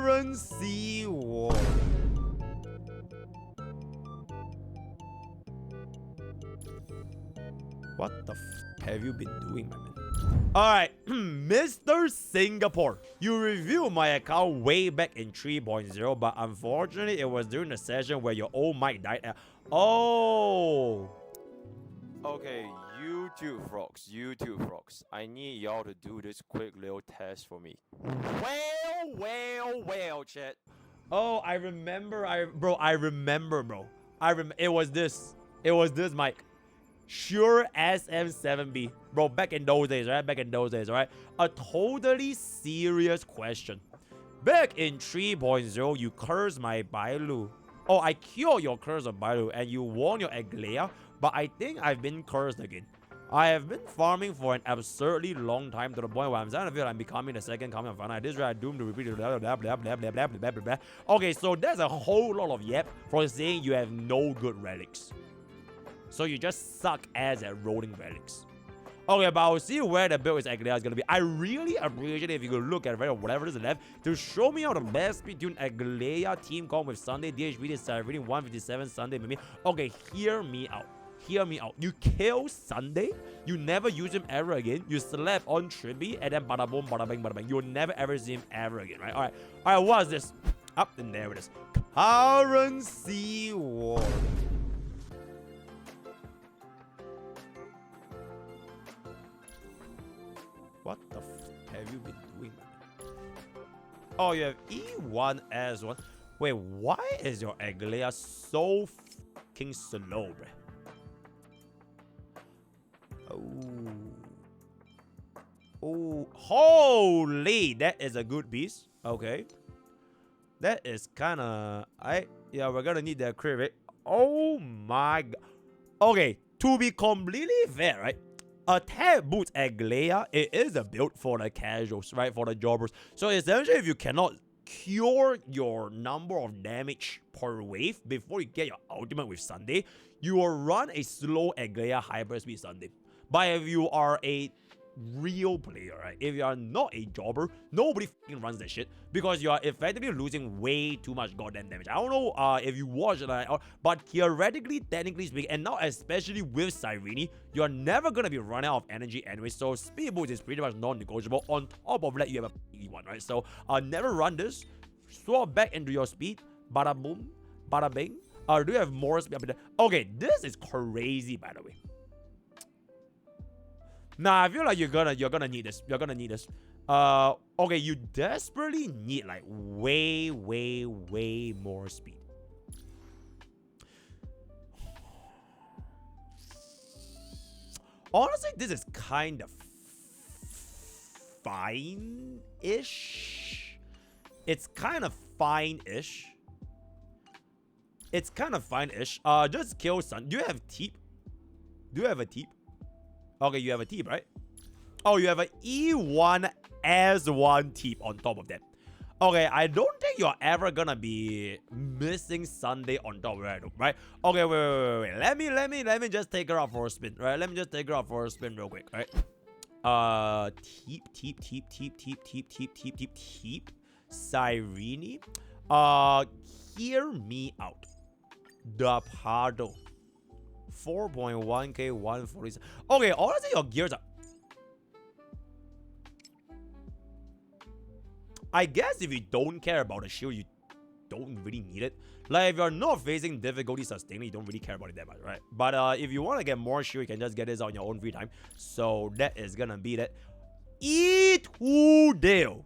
Currency war. What the f have you been doing, my man? Alright, Mr. Singapore. You reviewed my account way back in 3.0, but unfortunately, it was during the session where your old mic died. Oh! Okay, YouTube frogs. I need y'all to do this quick little test for me. Well, chat. Oh, I remember, bro. It was this mic. Shure SM7B. Bro, back in those days, right? A totally serious question. Back in 3.0, you cursed my Bailu. Oh, I cured your curse of Bailu and you won your Aglaea, but I think I've been cursed again. I have been farming for an absurdly long time to the point where I'm starting to feel I'm becoming the second coming of Fana. This is where I doomed to repeat it. Blah, blah, blah, blah, blah, blah, blah, blah, blah. Okay, so there's a whole lot of yep for saying you have no good relics. So you just suck ass at rolling relics. Okay, but I'll see where the build is Aglaea is gonna be. I really appreciate it if you could look at whatever is left to show me how the best between Aglaea team comp with Sunday, DHV, Saturday, 157 Sunday, maybe. Okay, hear me out. You kill Sunday, you never use him ever again. You slap on Trippy, and then bada boom, bada bang, bada bang. You'll never ever see him ever again, right? Alright, what is this? Up and there it is. Currency war. What the f have you been doing, man? Oh, you have E1 as one. Wait, why is your Aglaea so fucking slow, bruh? Oh, holy, that is a good piece. Okay, that is kind of yeah, we're gonna need that crit rate. Oh my god. Okay, to be completely fair, right? Attack boots Aglaea, it is a build for the casuals, right? For the jobbers. So essentially, if you cannot cure your number of damage per wave before you get your ultimate with Sunday, you will run a slow Aglaea hyperspeed Sunday. But if you are a real player, right? If you are not a jobber, nobody fucking runs that shit because you are effectively losing way too much goddamn damage. I don't know if you watch it, but theoretically, technically speaking, and now especially with Cyrene, you're never gonna be running out of energy anyway. So speed boost is pretty much non-negotiable. On top of that, you have a E1, right? So never run this. Swap back into your speed. Bada boom, bada bing. Do you have more speed? Okay, this is crazy, by the way. Nah, I feel like you're gonna need this. Okay, you desperately need like way more speed. Honestly, this is kind of fine-ish. It's kind of fine-ish. Just kill Sun. Do you have Teep? Okay, you have a Teep, right? Oh, you have an E1 as one Teep on top of that. Okay, I don't think you're ever gonna be missing Sunday on top of that, right? Okay, wait. Let me just take her out for a spin, right? Let me just take her out for a spin real quick, right? Teep. Cyrene. Hear me out. The Pardo. 4.1k, 147. Okay, honestly, your gears are. I guess if you don't care about the shield, you don't really need it. Like, if you're not facing difficulty sustaining, you don't really care about it that much, right? But if you want to get more shield, you can just get this on your own free time. So that is gonna be that. E2 deal.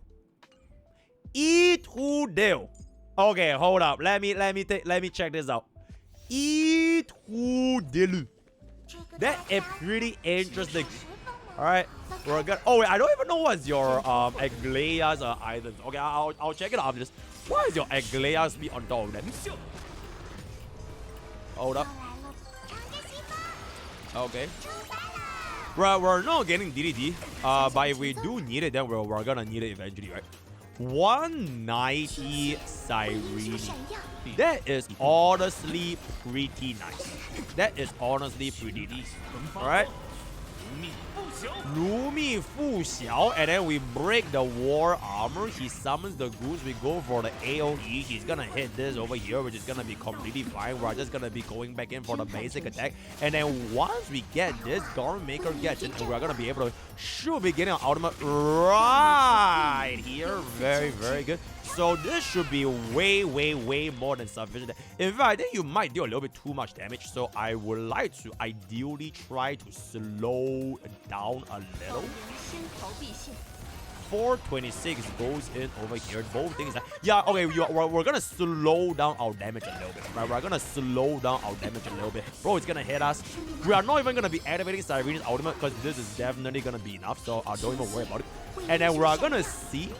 Okay, hold up. Let me check this out. E2 deal. That is pretty interesting. Alright, we're good. Oh wait, I don't even know what's your Aglaea's items. Okay, I'll check it out after this. What is your Aglaea speed on top of that? Hold up. Okay. We're not getting DDD. But if we do need it, then we're gonna need it eventually, right? 190 Cyrene. That is honestly pretty nice. Alright. 如密复晓, and then we break the war armor. He summons the goose. We go for the AoE. He's gonna hit this over here, which is gonna be completely fine. We're just gonna be going back in for the basic attack. And then once we get this, Garment Maker gets in, and we're gonna be able to should be getting an ultimate right here. Very, very good. So this should be way, way, way more than sufficient. In fact, I think you might do a little bit too much damage. So I would like to ideally try to slow down a little. 426 goes in over here. Both things. Yeah, okay, we're gonna slow down our damage a little bit. Right? We're gonna slow down our damage a little bit. Bro, it's gonna hit us. We are not even gonna be activating Cyrene's ultimate because this is definitely gonna be enough. So I don't even worry about it. And then we're gonna see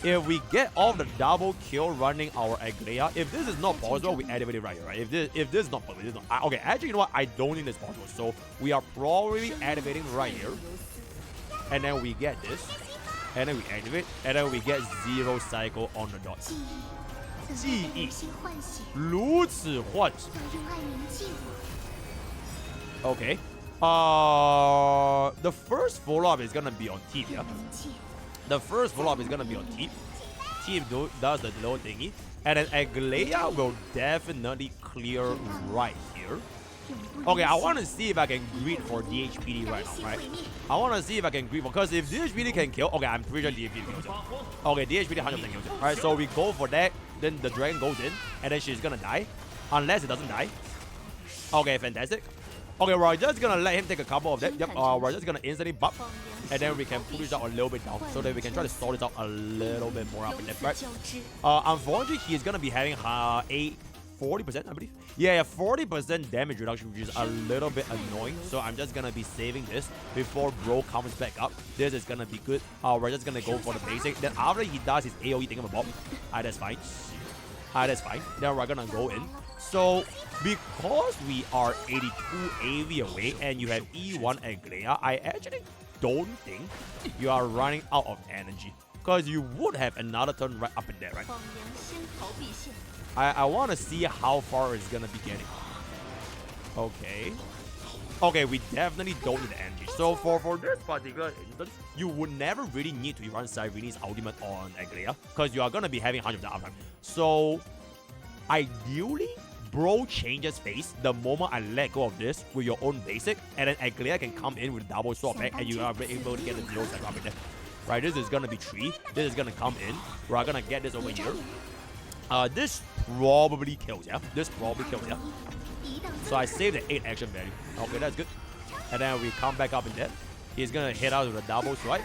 if we get off the double kill running our Aglaea. If this is not possible, we activate it right here, right? If this is not possible, this is not, okay, actually, you know what? I don't think this is possible. So we are probably activating right here. And then we get this. And then we activate. And then we get 0 cycle on the dot. 记忆如此唤醒 Okay. The first follow-up is gonna be on Teep, yeah? The first follow-up is gonna be on Teep. Teep does the little thingy. And then Aglaea will definitely clear right here. Okay, I want to see if I can greet for DHPD right now, right? I want to see if I can greet for, because if DHPD can kill, okay, I'm pretty sure DHPD kills it. Okay, DHPD 100% kills it. Alright, so we go for that, then the dragon goes in, and then she's gonna die. Unless it doesn't die. Okay, fantastic. Okay, we're just gonna let him take a couple of that. Yep, we're just gonna instantly buff. And then we can push it out a little bit down so that we can try to stall this out a little bit more up in depth, right? Unfortunately, he's gonna be having 40%, I believe. Yeah, 40% damage reduction, which is a little bit annoying. So I'm just gonna be saving this before bro comes back up. This is gonna be good. We're just gonna go for the basic. Then after he does his AoE thingamabob, that's fine. That's fine. Then we're gonna go in. So because we are 82 AV away and you have E1 Aglaea, I actually don't think you are running out of energy, because you would have another turn right up in there, right? I want to see how far it's gonna be getting. Okay. Okay, we definitely don't need the energy. So for this particular instance, you would never really need to run Cyrene's ultimate on Aglaea, because you are gonna be having 100% uptime. So ideally, bro changes face the moment I let go of this with your own basic, and then Aglaea can come in with double sword back, and you are able to get the 0 cycle up in there. Right, this is gonna be 3. This is gonna come in. We're gonna get this over here. This probably kills, yeah? This probably kills, yeah? So I saved the 8 action value. Okay, that's good. And then we come back up in there. He's gonna hit us with a double strike.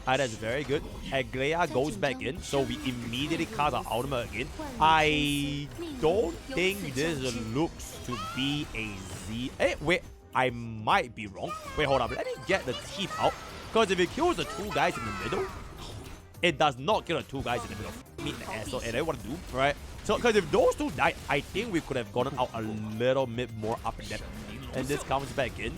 That's very good. Aglaea goes back in, so we immediately cast our ultimate again. I don't think this looks to be a Z. Wait, I might be wrong. Wait, hold up. Let me get the teeth out. Because if it kills the 2 guys in the middle, it does not kill the 2 guys in the middle. Meet the asshole, and I want to do, right? So, because if those 2 died, I think we could have gotten out a little bit more up in depth. And this comes back in.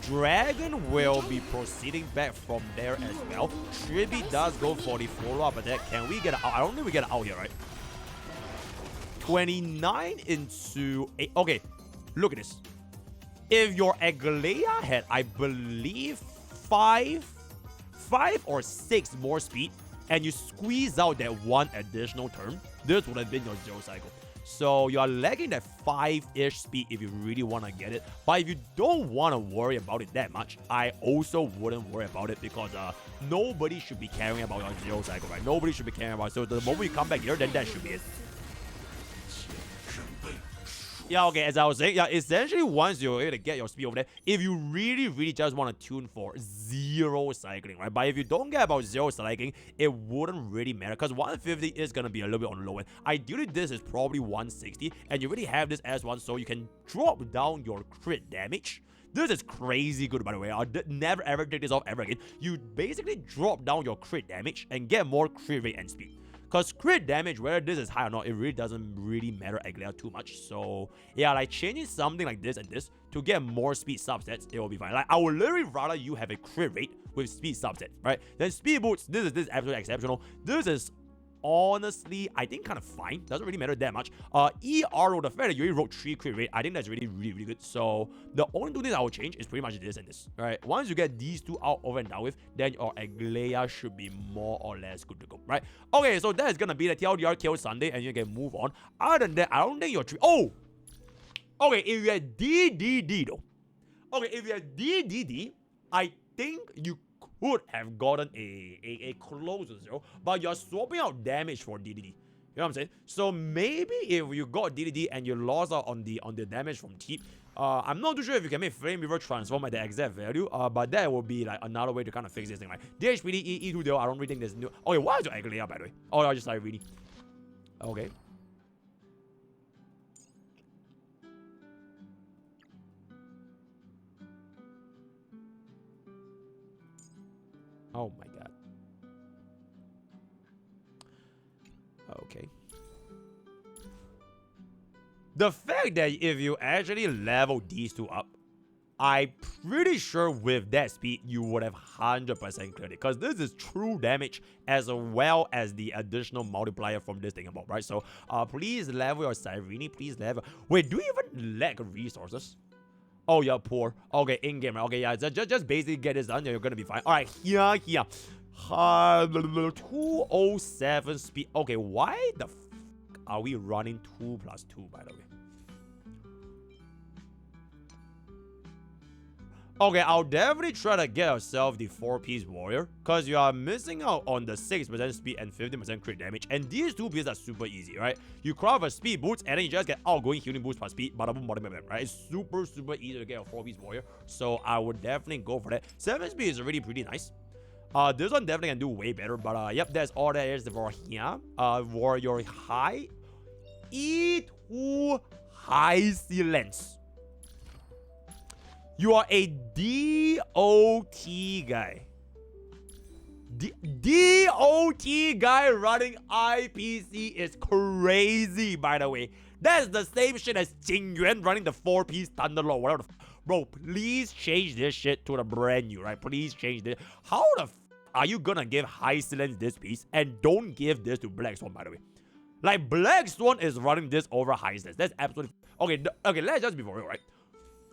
Dragon will be proceeding back from there as well. Tribi does go for the follow-up attack. Can we get it out? I don't think we get it out here, right? 29 into 8. Okay, look at this. If your Aglaea had, I believe, 5 or 6 more speed, and you squeeze out that 1 additional turn, this would have been your 0 cycle. So you are lagging that 5-ish speed if you really want to get it. But if you don't want to worry about it that much, I also wouldn't worry about it, because nobody should be caring about your 0 cycle, right? Nobody should be caring about it. So the moment you come back here, then that should be it. Yeah, okay, as I was saying, yeah, essentially once you're able to get your speed over there, if you really just want to tune for 0 cycling, right? But if you don't get about 0 cycling, it wouldn't really matter, because 150 is going to be a little bit on the low end. Ideally, this is probably 160, and you already have this as one, so you can drop down your crit damage. This is crazy good, by the way. I'll never ever take this off ever again. You basically drop down your crit damage and get more crit rate and speed. Because crit damage, whether this is high or not, it really doesn't really matter Aglaea too much. So yeah, like changing something like this and this to get more speed subsets, it will be fine. Like I would literally rather you have a crit rate with speed subset, right? Then speed boots, this is absolutely exceptional. This is honestly, I think kind of fine. Doesn't really matter that much. ERO, the fact that you already wrote 3 crit rate, I think that's really, really, really good. So the only two things I will change is pretty much this and this. Right? Once you get these two out over and done with, then your Aglaea should be more or less good to go. Right? Okay, so that is gonna be the TLDR Kill Sunday, and you can move on. Other than that, I don't think your tree. Oh! Okay, if you had DDD though. Okay, if you had DDD, I think you could have gotten a close to 0, but you're swapping out damage for DDD. You know what I'm saying? So maybe if you got DDD and you lost out on the damage from Teep, I'm not too sure if you can make Flame River transform at the exact value, but that would be like another way to kind of fix this thing, right? DHPD E2 deal, I don't really think there's new. Okay, why is your Aglaea by the way? Oh, I just started reading. Okay. Oh my god. Okay. The fact that if you actually level these two up, I'm pretty sure with that speed, you would have 100% cleared it. Because this is true damage as well as the additional multiplier from this thing about, right? So, please level your Cyrene. Please level. Wait, do you even lack resources? Oh, you're poor. Okay, in-game. Okay, yeah, just basically get this done and you're gonna be fine. Alright, here. 207 speed. Okay, why the f are we running 2 plus 2, by the way? Okay, I'll definitely try to get yourself the 4-piece warrior, because you are missing out on the 6% speed and 15% crit damage, and these two pieces are super easy, right? You craft a speed boost, and then you just get outgoing healing boost plus speed, bada boom, bada bam, right? It's super easy to get a 4-piece warrior, so I would definitely go for that. 7 speed is already pretty nice. This one definitely can do way better, but yep, that's all that is for here. For your high E2 high silence. You are a DOT guy. DOT guy running IPC is crazy, by the way. That's the same shit as Jingyuan running the 4-piece Thunderlord, whatever the bro, please change this shit to the brand new, right? Please change this. How the f are you gonna give High Silence this piece and don't give this to Black Swan, by the way? Like, Black Swan is running this over High Silence. That's absolutely... Okay, let's just be for real, right?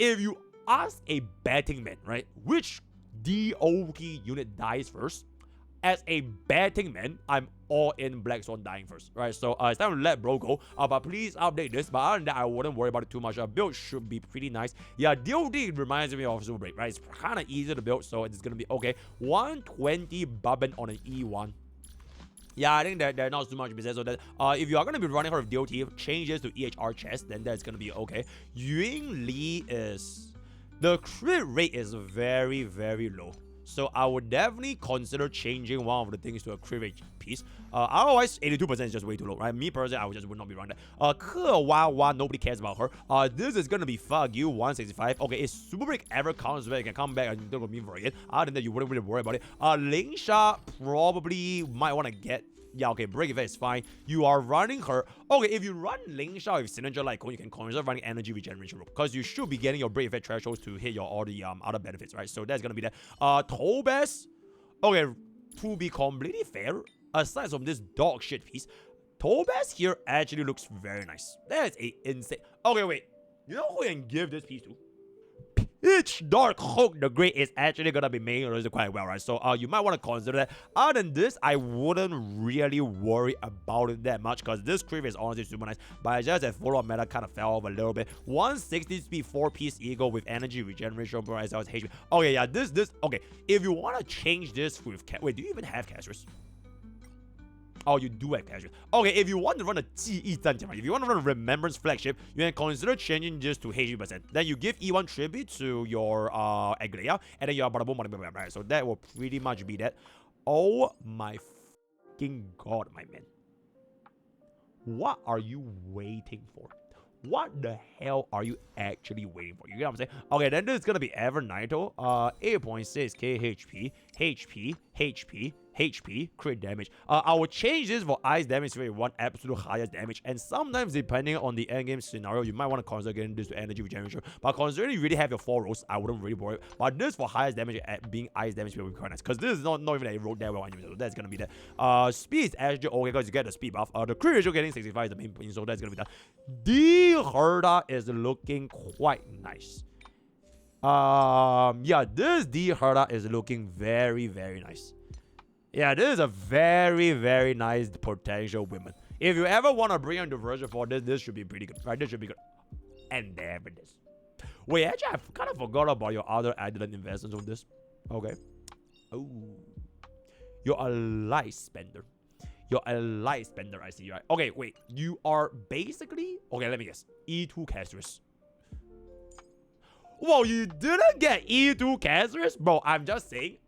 If you ask a betting man, right, which DOT unit dies first, as a betting man, I'm all in Black Swan dying first, right? So it's time to let bro go, but please update this. But other than that, I wouldn't worry about it too much. Build should be pretty nice. Yeah, DOD reminds me of Super Break, right? It's kind of easy to build, so it's gonna be okay. 120 Bubbin on an E1. Yeah, I think that there's not too much besides so that if you are gonna be running her with DOT, changes to EHR chest, then that's gonna be okay. Ying Li is... The crit rate is very, very low. So I would definitely consider changing one of the things to a crit rate piece. Otherwise, 82% is just way too low, right? Me personally, I would not be running that. Ke nobody cares about her. This is gonna be fuck you 165. Okay, if Super Break ever comes back, it can come back and don't go mean for it. Other than that, you wouldn't really worry about it. Lingsha probably might want to get... Yeah, okay, break effect is fine. You are running her. Okay, if you run Lingsha with Signature Lycone, you can consider running energy regeneration rope, because you should be getting your break effect thresholds to hit your all the other benefits, right? So that's gonna be that. Tobes. Okay, to be completely fair, aside from this dog shit piece, Tobes here actually looks very nice. That's a insane. Okay, wait. You know who you can give this piece to? Pitch Dark Hook the Great is actually gonna be making it quite well, right? So you might want to consider that. Other than this, I wouldn't really worry about it that much, because this creep is honestly super nice, but just that follow-up meta kind of fell off a little bit. 160 speed 4-piece ego with energy regeneration as well as HP. Okay, yeah, this okay. If you want to change this with wait, do you even have casters? Oh, you do have casual. Okay, if you want to run a 记忆战将, if you want to run a Remembrance Flagship, you can consider changing this to HP%. Then you give E1 tribute to your Aglaea, and then you are bada boom, right? So that will pretty much be that. Oh my fucking god, my man. What are you waiting for? What the hell are you actually waiting for? You get what I'm saying? Okay, then this is gonna be Ever Naito. 8.6k HP, HP, HP, HP, crit damage. I will change this for ice damage if you want absolute highest damage. And sometimes, depending on the endgame scenario, you might want to consider getting this to energy regeneration. But considering you really have your 4 rolls, I wouldn't really worry. But this for highest damage being ice damage will be quite nice. Because this is not even a roll that well anyway. So that's going to be that. Speed is actually okay because you get the speed buff. The crit ratio getting 65 is the main point. So that's going to be that. The Herda is looking quite nice. Yeah, this D Herda is looking very, very nice. Yeah, this is a very, very nice potential woman. If you ever want to bring on the version 4, this should be pretty good, right? This should be good. And there it is. Wait, actually, I kind of forgot about your other added investments on this. Okay. Oh. You're a light spender. You're a light spender, I see, right? Okay, wait. You are basically... Okay, let me guess. E2 Casterus. Whoa, you didn't get E2 Casterus? Bro, I'm just saying.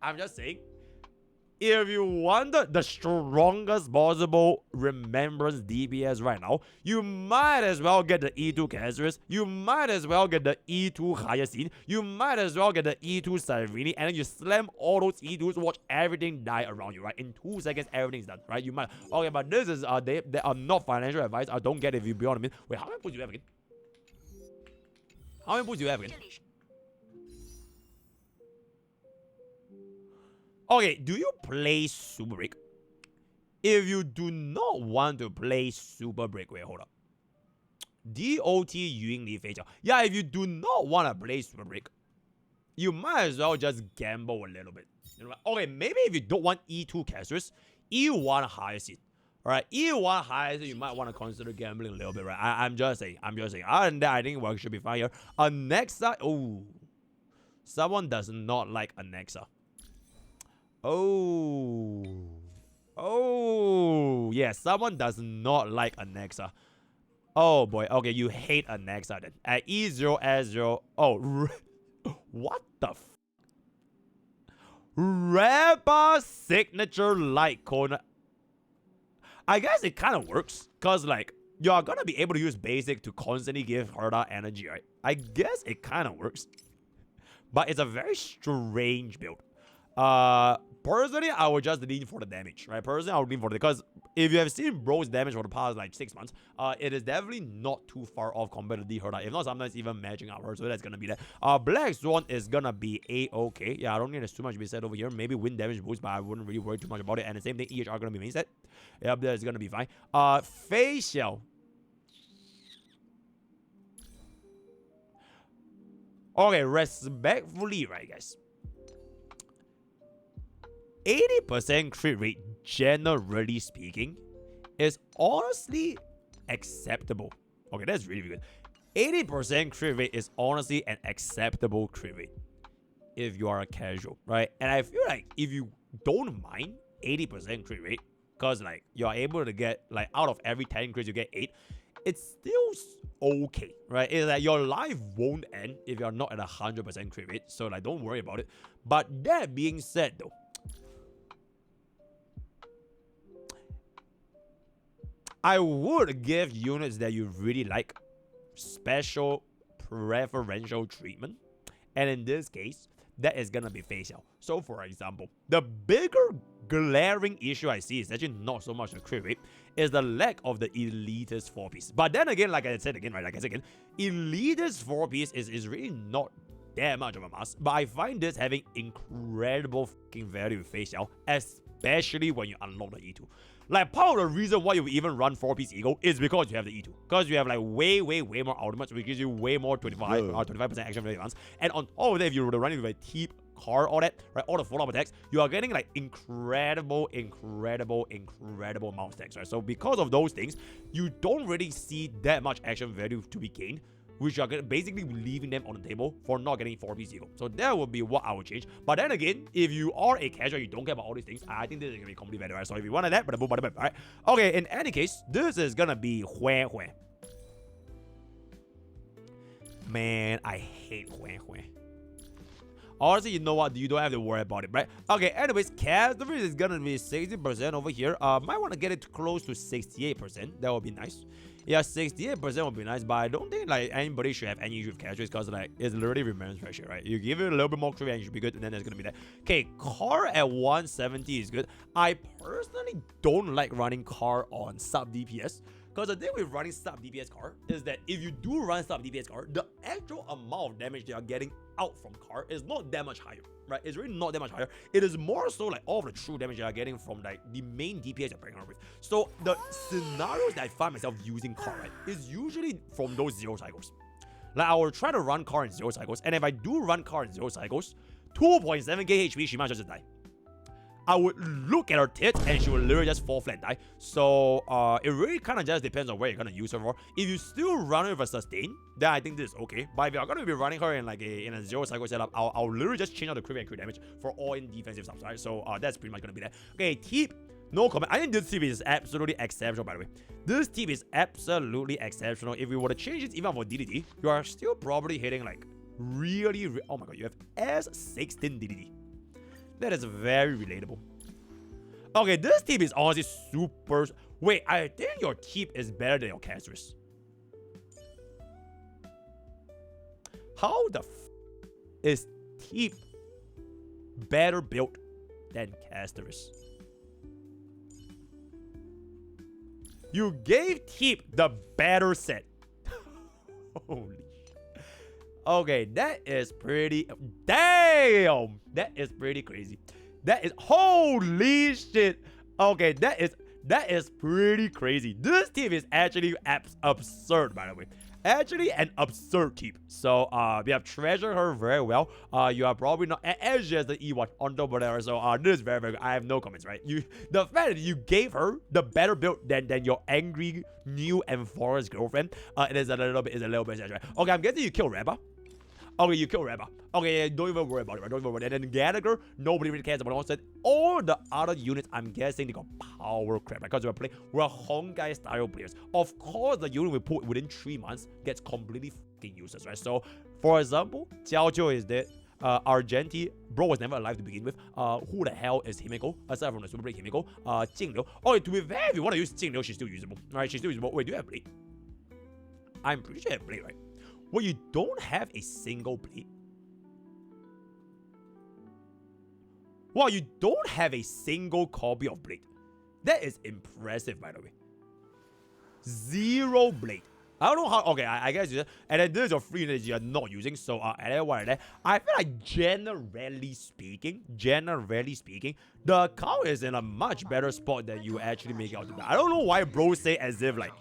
If you want the strongest possible remembrance DPS right now, you might as well get the E2 Casterus. You might as well get the E2 Hyacinth. You might as well get the E2 Cyrene. And then you slam all those E2s, watch everything die around you, right? In 2 seconds, everything's done, right? You might... Okay, but this is... they are not financial advice. I don't get it if you be honest. Wait, how many boosts do you have again? How many boosts do you have again? Okay, do you play Super Break? If you do not want to play Super Break, wait, hold up. DOT Ying Li Fei Jiao. Yeah, if you do not want to play Super Break, you might as well just gamble a little bit. You know, okay, maybe if you don't want E2 Casterus, E1 Hyacinth. Alright, E1 Hyacinth, you might want to consider gambling a little bit, right? I'm just saying. Other than that, I think work should be fine here. Anexa, oh. Someone does not like Anexa. Oh, yeah, someone does not like Anexa. Oh boy, okay, you hate Anexa then. At E0, S0, oh, what the f? Reba signature light cone. I guess it kind of works, cause like, you're gonna be able to use basic to constantly give Herda energy, right? I guess it kind of works. But it's a very strange build. Personally, I would just lean for the damage, right? Personally, I would lean for it because if you have seen Bro's damage for the past like 6 months, it is definitely not too far off compared to the Herda. If not, sometimes even matching out her, so that's gonna be that. Black Swan is gonna be a-okay. Yeah, I don't think there's too much to be said over here. Maybe wind damage boost, but I wouldn't really worry too much about it. And the same thing, EHR gonna be main set. Yep, that's gonna be fine. Facial. Okay, respectfully, right, guys. 80% crit rate, generally speaking, is honestly acceptable. Okay, that's really good. 80% crit rate is honestly an acceptable crit rate if you are a casual, right? And I feel like if you don't mind 80% crit rate, because like you're able to get like out of every 10 crits you get 8, it's still okay, right? It's like your life won't end if you're not at 100% crit rate, so like don't worry about it. But that being said though, I would give units that you really like special preferential treatment. And in this case, that is gonna be facial. So for example, the bigger glaring issue I see is actually not so much the crit rate, is the lack of the elitist 4-piece. But then again, like I said again, elitist 4-piece is really not that much of a must. But I find this having incredible fucking value with facial, especially when you unlock the E2. Like, part of the reason why you even run 4-piece Eagle is because you have the E2. Because you have, like, way more ultimates, which gives you way more 25% action value advance. And on top of that, if you were to run it with a Teep car, all that, right, all the follow-up attacks, you are getting, like, incredible amount of stacks, right? So, because of those things, you don't really see that much action value to be gained, which are basically leaving them on the table for not getting 4-piece Eagle. So that would be what I would change. But then again, if you are a casual, you don't care about all these things, I think this is going to be completely better, right? So if you wanted that, right? Okay, in any case, this is going to be Hue. Man, I hate Hue. Honestly, you know what? You don't have to worry about it, right? Okay, anyways, Castlevania is gonna be 60% over here. Might want to get it close to 68%. That would be nice. Yeah, 68% would be nice, but I don't think like anybody should have any issue with Castlevania because like it's literally remains pressure, right? You give it a little bit more crit and it should be good, and then it's gonna be that. Okay, car at 170 is good. I personally don't like running car on sub DPS. Because the thing with running sub DPS car is that if you do run sub DPS car, the actual amount of damage they are getting out from car is not that much higher, right? It's really not that much higher. It is more so like all of the true damage they are getting from like the main DPS you're playing around with. So the scenarios that I find myself using car, right, is usually from those 0 cycles. Like I will try to run car in 0 cycles, and if I do run car in 0 cycles, 2.7k HP, she might just die. I would look at her tits and she would literally just fall flat and die. So it really kind of just depends on where you're gonna use her for. If you still run her with a sustain, then I think this is okay. But if you're gonna be running her in like a 0 cycle setup, I'll literally just change out the crit and crit damage for all in defensive subs, right? So that's pretty much gonna be that. Okay, tip. No comment. I think this tip is absolutely exceptional, by the way. This tip is absolutely exceptional. If we were to change it even for DDD, you are still probably hitting like really, oh my god, you have S16 DDD. That is very relatable. Okay, this tip is honestly super... Wait, I think your tip is better than your casteress. How the is tip better built than casteress? You gave tip the better set. Holy shit. Okay, that is pretty... Damn! That is pretty crazy. That is... Holy shit! Okay, that is pretty crazy. This tip is actually absurd, by the way. Actually, an absurd tip. So, we have treasured her very well. You are probably not... As she has the E1 on top of whatever. So, this is very, very good. I have no comments, right? The fact that you gave her the better build than your angry new and forest girlfriend, it is a little bit sad, right? Okay, I'm guessing you kill Reba. Okay, you kill Reba. Okay, yeah, don't even worry about it, right? Don't even worry about it. And then Gallagher, nobody really cares about it. All the other units, I'm guessing they got power crap, right? Because we're Honkai style players. Of course, the unit we put within 3 months gets completely fucking useless, right? So, for example, Jiao Jiu is dead. Argenti, bro was never alive to begin with. Who the hell is Himeko? Aside from the super blade Himeko, Jingliu. Okay, to be fair, if you want to use Jingliu, she's still usable. Right, she's still usable. Wait, do you have blade? I'm pretty sure you have blade, right? Well, you don't have a single blade. Well, you don't have a single copy of blade. That is impressive, by the way. 0 blade. I don't know how. Okay, I guess you. And then there's your free units you're not using. So and then what? I feel like generally speaking, the account is in a much better spot than you actually make out to be. I don't know why bro say as if like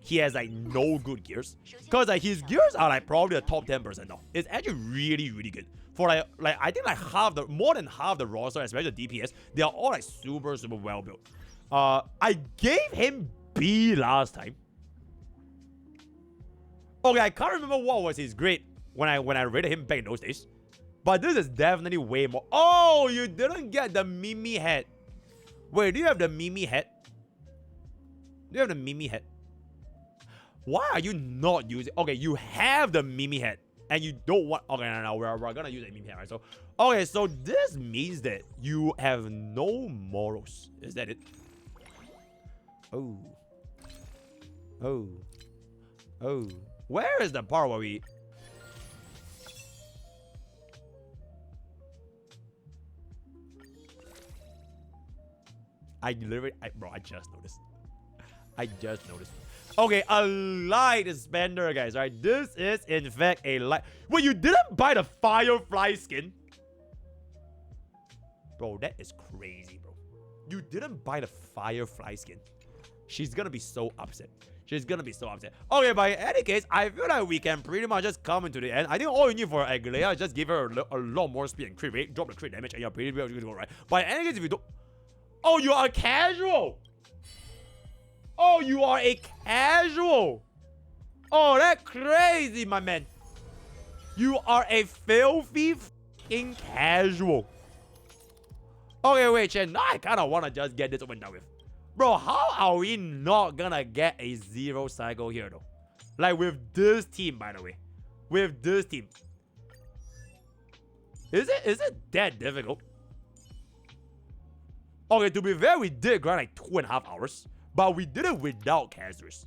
he has like no good gears, because like his gears are like probably the top 10% now. It's actually really, really good. For like I think like more than half the roster, especially the DPS, they are all like super well built. I gave him B last time. Okay, I can't remember what was his grade when I rated him back in those days. But this is definitely way more. Oh, you didn't get the Mimi head. Wait, do you have the Mimi head? Do you have the Mimi head? Why are you not using... Okay, you have the Mimi head. And you don't want... Okay, no, we're gonna use a Mimi head, right? So, okay, so this means that you have no morals. Is that it? Oh. Oh. Oh. Where is the part where we... Bro, I just noticed. Okay, a light spender, guys, right? This is, in fact, a light... Wait, you didn't buy the Firefly skin? Bro, that is crazy, bro. You didn't buy the Firefly skin. She's gonna be so upset. Okay, but in any case, I feel like we can pretty much just come into the end. I think all you need for Aglaea is just give her a lot more speed and crit rate, drop the crit damage, and you're pretty good to go, right? But in any case, if you don't... Oh, you are a casual! Oh, you are a casual! Oh, that's crazy, my man. You are a filthy f***ing casual. Okay, wait, Chen. Now I kind of want to just get this over and done with. Bro, how are we not gonna get a 0 cycle here, though? Like, with this team, by the way. With this team. Is it that difficult? Okay, to be fair, we did grind like 2.5 hours, but we did it without casters.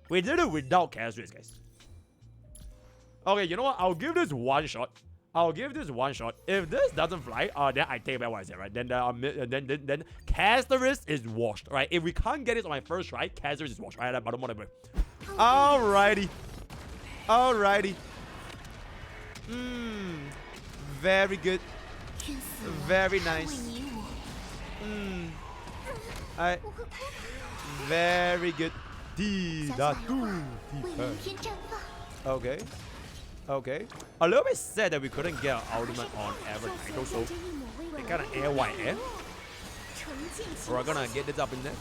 We did it without casters, guys. Okay, you know what? I'll give this one shot. I'll give this one shot. If this doesn't fly, then I take back what I said, right? Then Casterus is washed, right? If we can't get it on my first try, Casterus is washed, right? But whatever. Alrighty. Alrighty. Very good. Very nice. Very good. Okay. Okay. A little bit sad that we couldn't get our ultimate on average Nitro, so it kind of air. We're gonna get this up in there.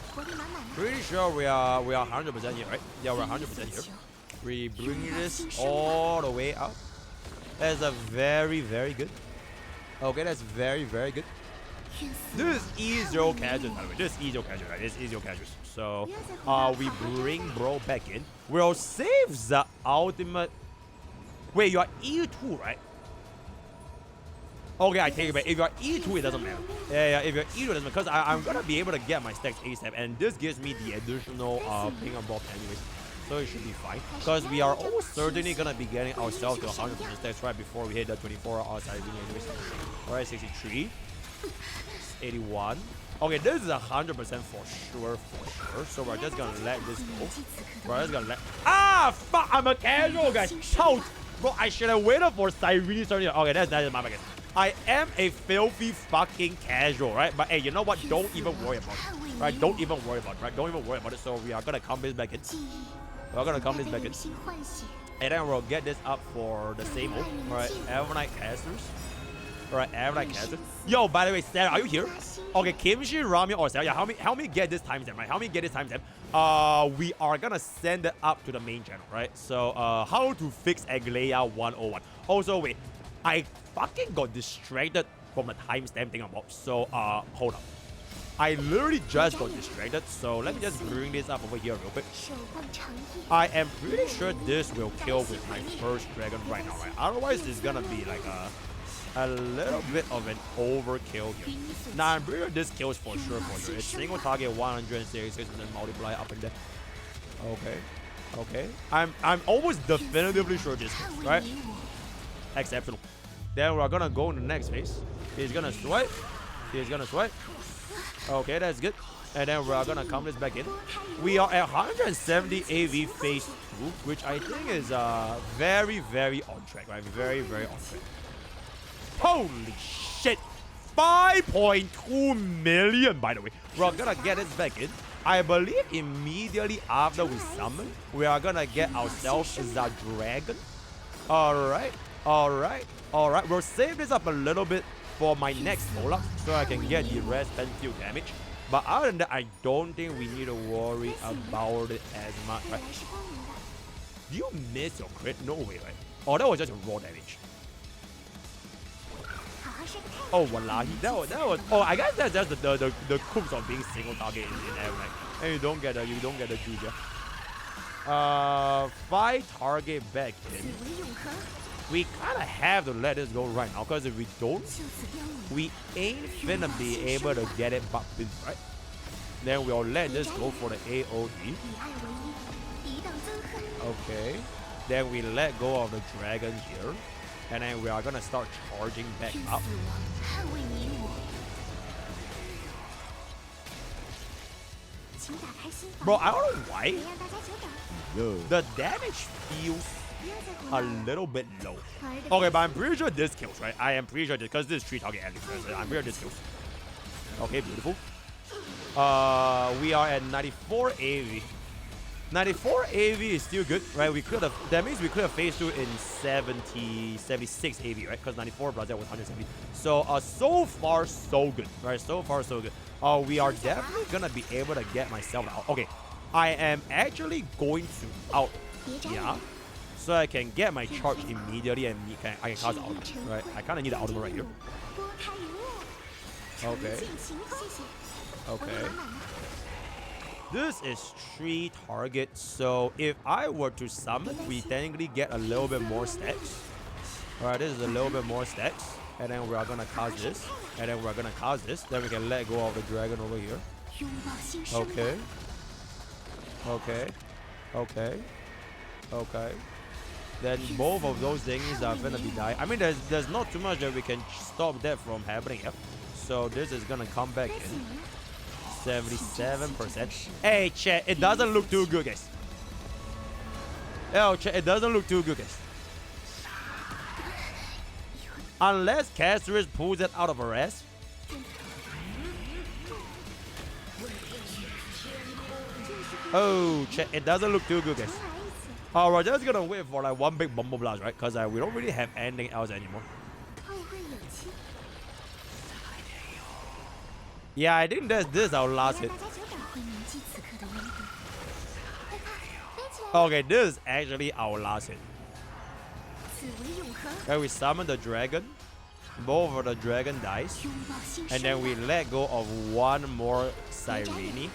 Pretty sure we are 100% here, right? Yeah, we're 100% here. We bring this all the way up. That's a very good. Okay, that's very good. This is E0 casuals, by the way. This is E0 casuals, right? This is E0 casuals. So, we bring bro back in. We'll save the ultimate. Wait, you are E2, right? Okay, I take it back. If you are E2, it doesn't matter. Yeah, if you're E2, it doesn't matter. Because I'm going to be able to get my stacks ASAP. And this gives me the additional ping and ball anyways. So it should be fine. Because we are almost certainly going to be getting ourselves to 100% stacks right before we hit the 24-hour side anyways. Alright, 63. 81. Okay, this is 100% for sure. So we're just going to let this go. We're just going to let... Ah, fuck! I'm a casual, guys. Shout! Bro, I should have waited for Cyrene starting. Okay, that's my bad. I am a filthy fucking casual, right? But hey, you know what? Don't even worry about it. Right? Don't even worry about it, right? Don't even worry about it. So we are gonna come this back in. We're gonna come this back in. And then we'll get this up for the same old. Alright, Evernight casters. Alright, Evernight casters. Yo, by the way, Sarah, are you here? Okay, Kimchi, Rami, or Sarah, help me get this time stamp, right? Help me get this time stamp. We are gonna send it up to the main channel, right? So, how to fix Aglaea 101. Also, wait, I fucking got distracted from the timestamp thing about. So, hold up. I literally just got distracted. So, let me just bring this up over here real quick. I am pretty sure this will kill with my first dragon right now, right? Otherwise, it's gonna be like a little bit of an overkill here. Now, I'm pretty sure this kills for sure. It's single target 166 and then multiply up and down. Okay. I'm almost definitively sure this kills, right? Exceptional. Then we're gonna go in the next phase. He's gonna swipe. Okay, that's good. And then we're gonna come this back in. We are at 170 AV phase 2, which I think is very on track, right? Very on track. Holy shit! 5.2 million, by the way. We're gonna get this back in. I believe immediately after we summon, we are gonna get ourselves the dragon. Alright. We'll save this up a little bit for my next roll up so I can get the rest and field damage. But other than that, I don't think we need to worry about it as much. Right? Do you miss your crit? No way, right? Oh, that was just a raw damage. Oh, wallahi. That was. Oh, I guess that's just the crux of being single target in Evernight. And you don't get the juice. 5 target back in. We kind of have to let this go right now, because if we don't, we ain't finna be able to get it back in, right? Then we'll let this go for the AOD. Okay. Then we let go of the dragon here. And then we are gonna start charging back up. Bro, I don't know why. The damage feels a little bit low. Okay, but I'm pretty sure this kills, right? I am pretty sure this, because this is 3 target ending. I'm pretty sure this kills. Okay, beautiful. We are at 94 AV. 94 AV is still good, right? That means we could have phase 2 in 76 AV, right? Because 94 plus that was 170. So, so far, so good, right? So far, so good. We are definitely gonna be able to get myself out. Okay, I am actually going to out, yeah, so I can get my charge immediately and I can cast the ultimate, right? I kind of need the ultimate right here. Okay. This is 3 targets, so if I were to summon, we technically get a little bit more stacks. Alright, this is a little bit more stacks. And then we're gonna cast this. And then we're gonna cast this. Then we can let go of the dragon over here. Okay. Okay. Okay. Okay. Then both of those things are gonna be die. I mean, there's not too much that we can stop that from happening. Yep. So this is gonna come back in. 77%. Hey, chat, it doesn't look too good, guys. Yo, chat, it doesn't look too good, guys. Unless Casterus pulls it out of her ass. Oh, chat, it doesn't look too good, guys. We're just gonna wait for like one big Bumble Blast, right? Because we don't really have anything else anymore. Yeah, I think this is our last hit. Okay, this is actually our last hit. Okay, we summon the dragon. Both of the dragon dies. And then we let go of one more Sirene.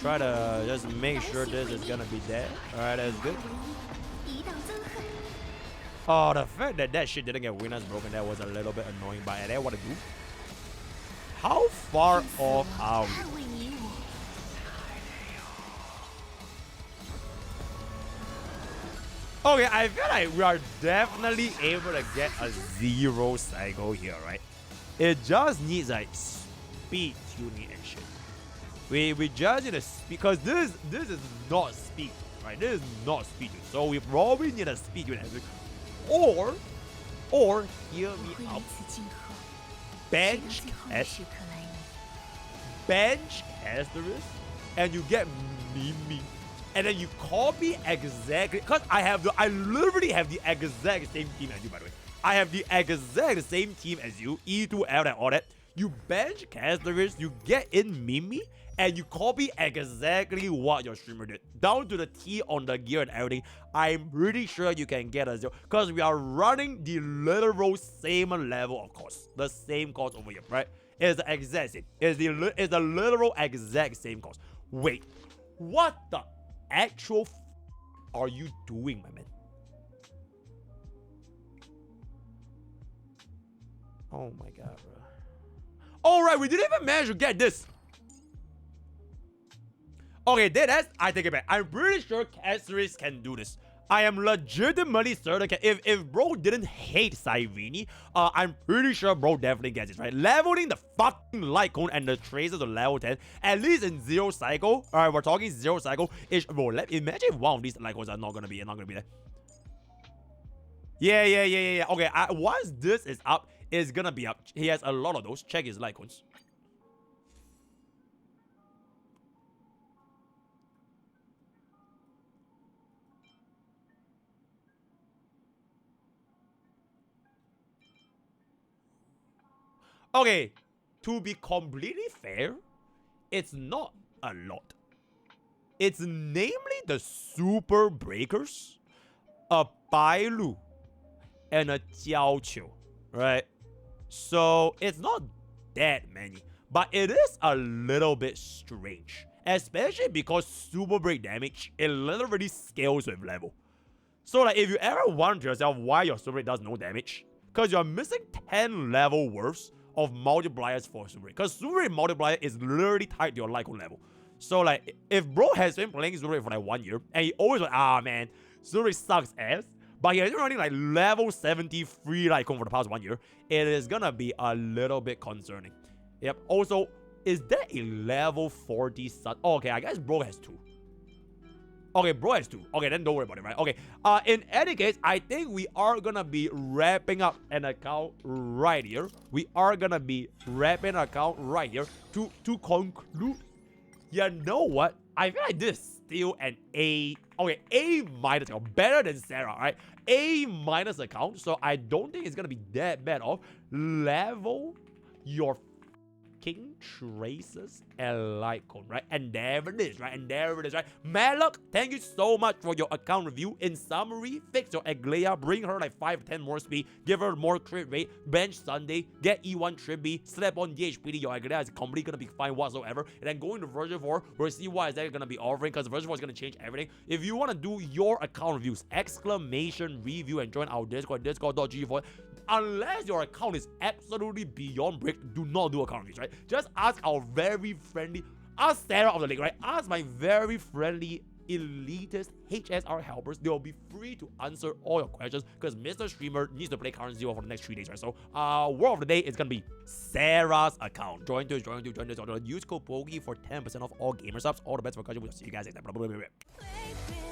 Try to just make sure this is gonna be dead. Alright, that's good. Oh, the fact that that shit didn't get winners broken, that was a little bit annoying, but I didn't want to do. How far off are we? Okay, I feel like we are definitely able to get a 0 cycle here, right? It just needs like speed tuning and shit. We just need a speed, because this is not speed, right? This is not speed tune. So we probably need a speed tune, or hear me out. Bench Casterus, and you get Mimi, and then you copy exactly, because I literally have the exact same team as you, by the way. I have the exact same team as you, E2, L, and all that. You bench Casterus, you get in Mimi, and you copy exactly what your streamer did. Down to the T on the gear and everything. I'm pretty sure you can get a 0. Because we are running the literal same level of course. The same course over here, right? It's the exact same. It's the literal exact same course. Wait. What the actual are you doing, my man? Oh my god, bro. Alright, we didn't even manage to get this. Okay, that's, I take it back. I'm pretty sure Casterus can do this. I am legitimately certain. If bro didn't hate Sirene, I'm pretty sure bro definitely gets it, right? Leveling the fucking light cone and the traces to level 10, at least in 0 cycle. Alright, we're talking 0 cycle. Bro, imagine if one of these light cones are not gonna be there. Yeah. Okay, once this is up, it's gonna be up. He has a lot of those. Check his light cones. Okay, to be completely fair, it's not a lot. It's namely the Super Breakers, a Bailu, and a Jiaoqiu, right? So it's not that many, but it is a little bit strange. Especially because Super Break damage, it literally scales with level. So like, if you ever wonder to yourself why your Super Break does no damage, because you're missing 10 level worth of multipliers for Super Break. Because Super Break multiplier is literally tied to your Lycon level. So like, if bro has been playing Super Break for like 1 year, and he always like, man, Super Break sucks ass, but he has been running like level 73 Lycon for the past 1 year, it is gonna be a little bit concerning. Yep, also, is there a level 40 sun? Oh, okay, I guess bro has 2. Okay, bro has 2. Okay, then don't worry about it, right? Okay, in any case, I think we are gonna be wrapping up an account right here. We are gonna be wrapping an account right here to conclude. You know what? I feel like this is still an A. Okay, A minus account. Better than Sarah, right? A minus account. So I don't think it's gonna be that bad off. Level your king traces a like code, right? And there it is, right? And there it is, right? Malak, thank you so much for your account review. In summary, fix your Aglaea, bring her like 5-10 more speed, give her more crit rate, bench Sunday, get E1 Tribby, slap on DHPD, your Aglaea is completely gonna be fine whatsoever. And then going to version 4, we'll see what is that gonna be offering, because version 4 is gonna change everything. If you wanna do your account reviews, exclamation review, and join our Discord, discord.g4. Unless your account is absolutely beyond brick, do not do account reviews, right? Just ask our very friendly, ask Sarah of the Lake, right? Ask my very friendly elitist HSR helpers. They'll be free to answer all your questions, because Mr. Streamer needs to play current zero for the next 3 days, right? So, word of the day is gonna be Sarah's account. Join this. Use code POKE for 10% off all gamer subs. All the best for catching. We'll see you guys next time.